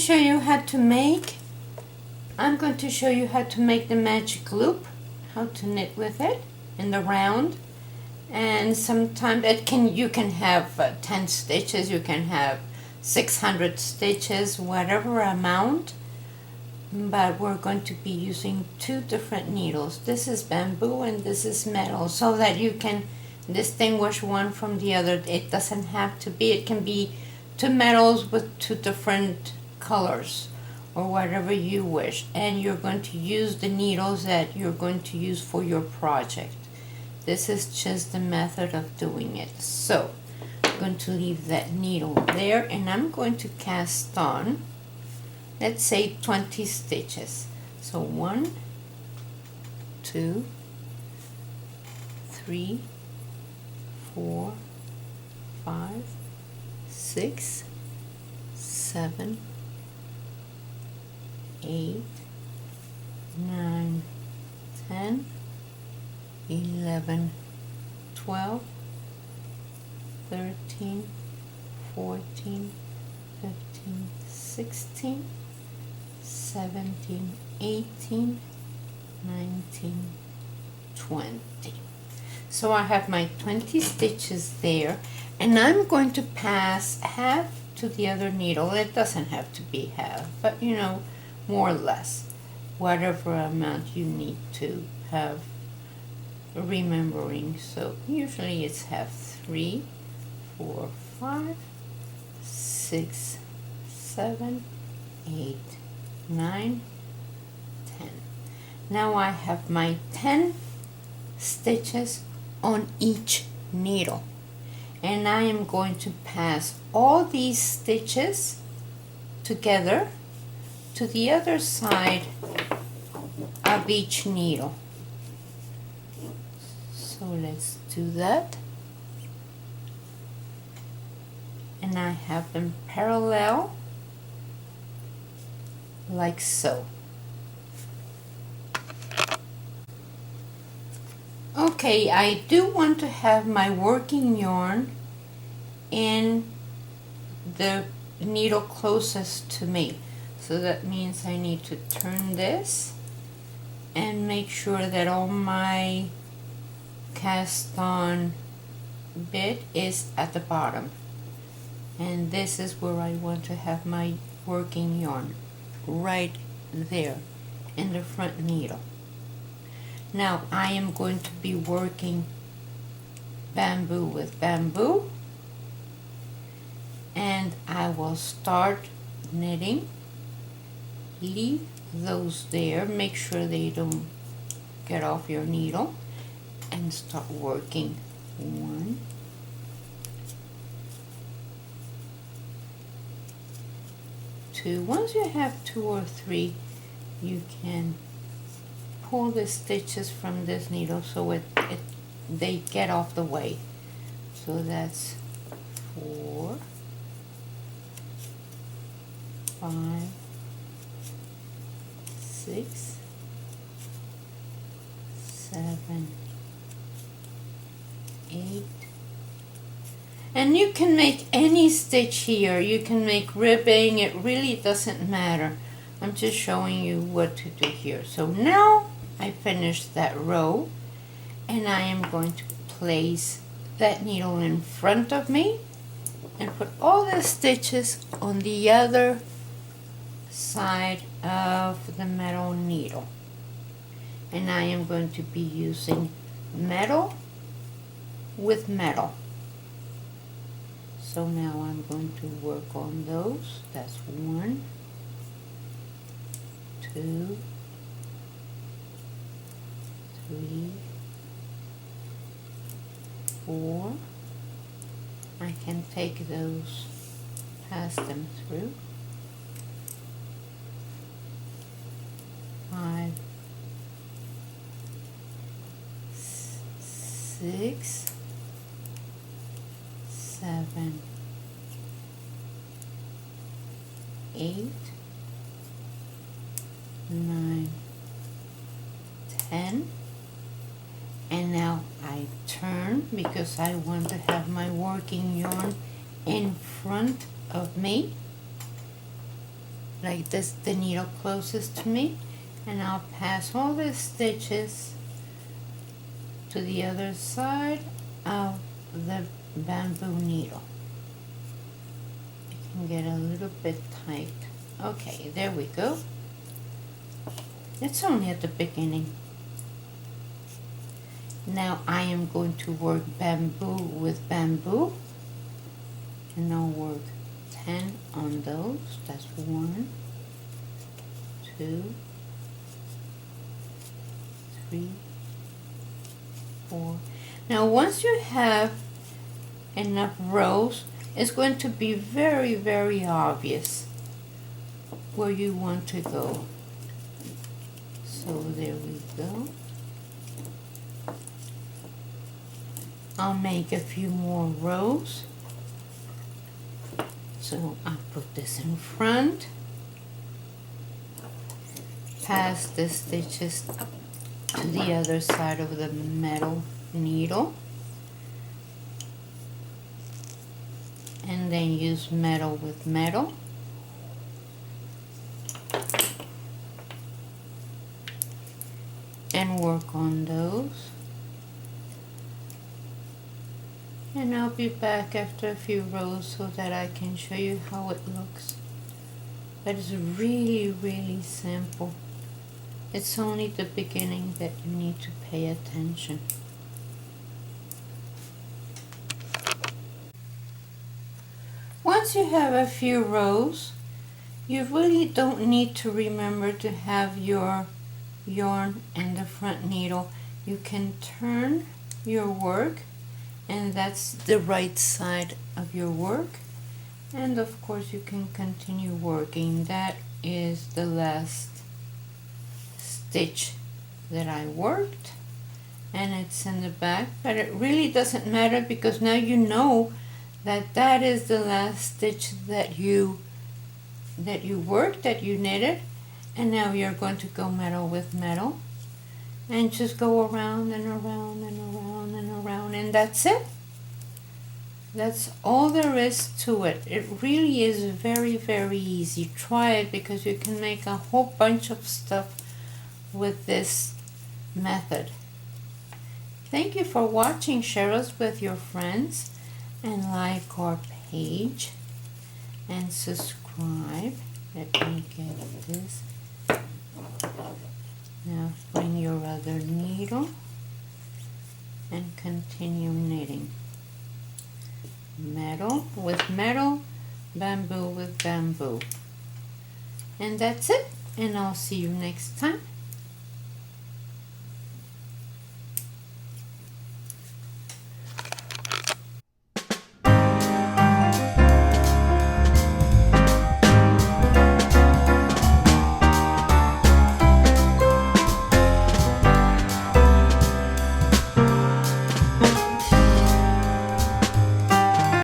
show you how to make the magic loop, how to knit with it in the round. And sometimes you can have 10 stitches, you can have 600 stitches, whatever amount, but we're going to be using two different needles. This is bamboo and this is metal, so that you can distinguish one from the other. It doesn't have to be, it can be two metals with two different colors or whatever you wish, and you're going to use the needles that you're going to use for your project. This is just the method of doing it. So I'm going to leave that needle there, and I'm going to cast on, let's say 20 stitches. So 1, 2, 3, 4, 5, 6, 7, 8, 9, 10, 11, 12, 13, 14, 15, 16, 17, 18, 19, 20. So I have my 20 stitches there, and I'm going to pass half to the other needle. It doesn't have to be half, but you know, more or less, whatever amount you need to have remembering. So usually it's half. 3, 4, 5, 6, 7, 8, 9, 10. Now I have my 10 stitches on each needle, and I am going to pass all these stitches together to the other side of each needle. So let's do that. And I have them parallel like so. Okay, I do want to have my working yarn in the needle closest to me. So that means I need to turn this and make sure that all my cast on bit is at the bottom. And this is where I want to have my working yarn, right there in the front needle. Now I am going to be working bamboo with bamboo, and I will start knitting. Leave those there, make sure they don't get off your needle, and start working. 1, 2. Once you have 2 or 3, you can pull the stitches from this needle so they get off the way. So that's 4, 5, 6, 7, 8. And you can make any stitch here. You can make ribbing. It really doesn't matter. I'm just showing you what to do here. So now I finished that row, and I am going to place that needle in front of me and put all the stitches on the other side of the metal needle. And I am going to be using metal with metal. So now I'm going to work on those. That's 1, 2, 3, 4. I can take those, pass them through. 5, 6, 7, 8, 9, 10. And now I turn because I want to have my working yarn in front of me. like this, the needle closest to me, and I'll pass all the stitches to the other side of the bamboo needle. It can get a little bit tight. Okay, there we go. It's only at the beginning. Now I am going to work bamboo with bamboo, and I'll work 10 on those. That's 1, 2, 3, 4. Now once you have enough rows, it's going to be very, very obvious where you want to go. So there we go. I'll make a few more rows. So I'll put this in front, pass the stitches to the other side of the metal needle, and then use metal with metal. And work on those. And I'll be back after a few rows so that I can show you how it looks. But it's really, really simple. It's only the beginning that you need to pay attention. Once you have a few rows, you really don't need to remember to have your yarn and the front needle. You can turn your work, and that's the right side of your work, and of course you can continue working. That is the last stitch that I worked, and it's in the back, but it really doesn't matter because now you know that that is the last stitch that you worked, that you knitted. And now you're going to go metal with metal and just go around and around and around and around, and that's it. That's all there is to it. It really is very, very easy. Try it because you can make a whole bunch of stuff with this method. Thank you for watching. Share us with your friends and like our page and subscribe. Let me get this. Now bring your other needle and continue knitting. Metal with metal, bamboo with bamboo. And that's it. And I'll see you next time.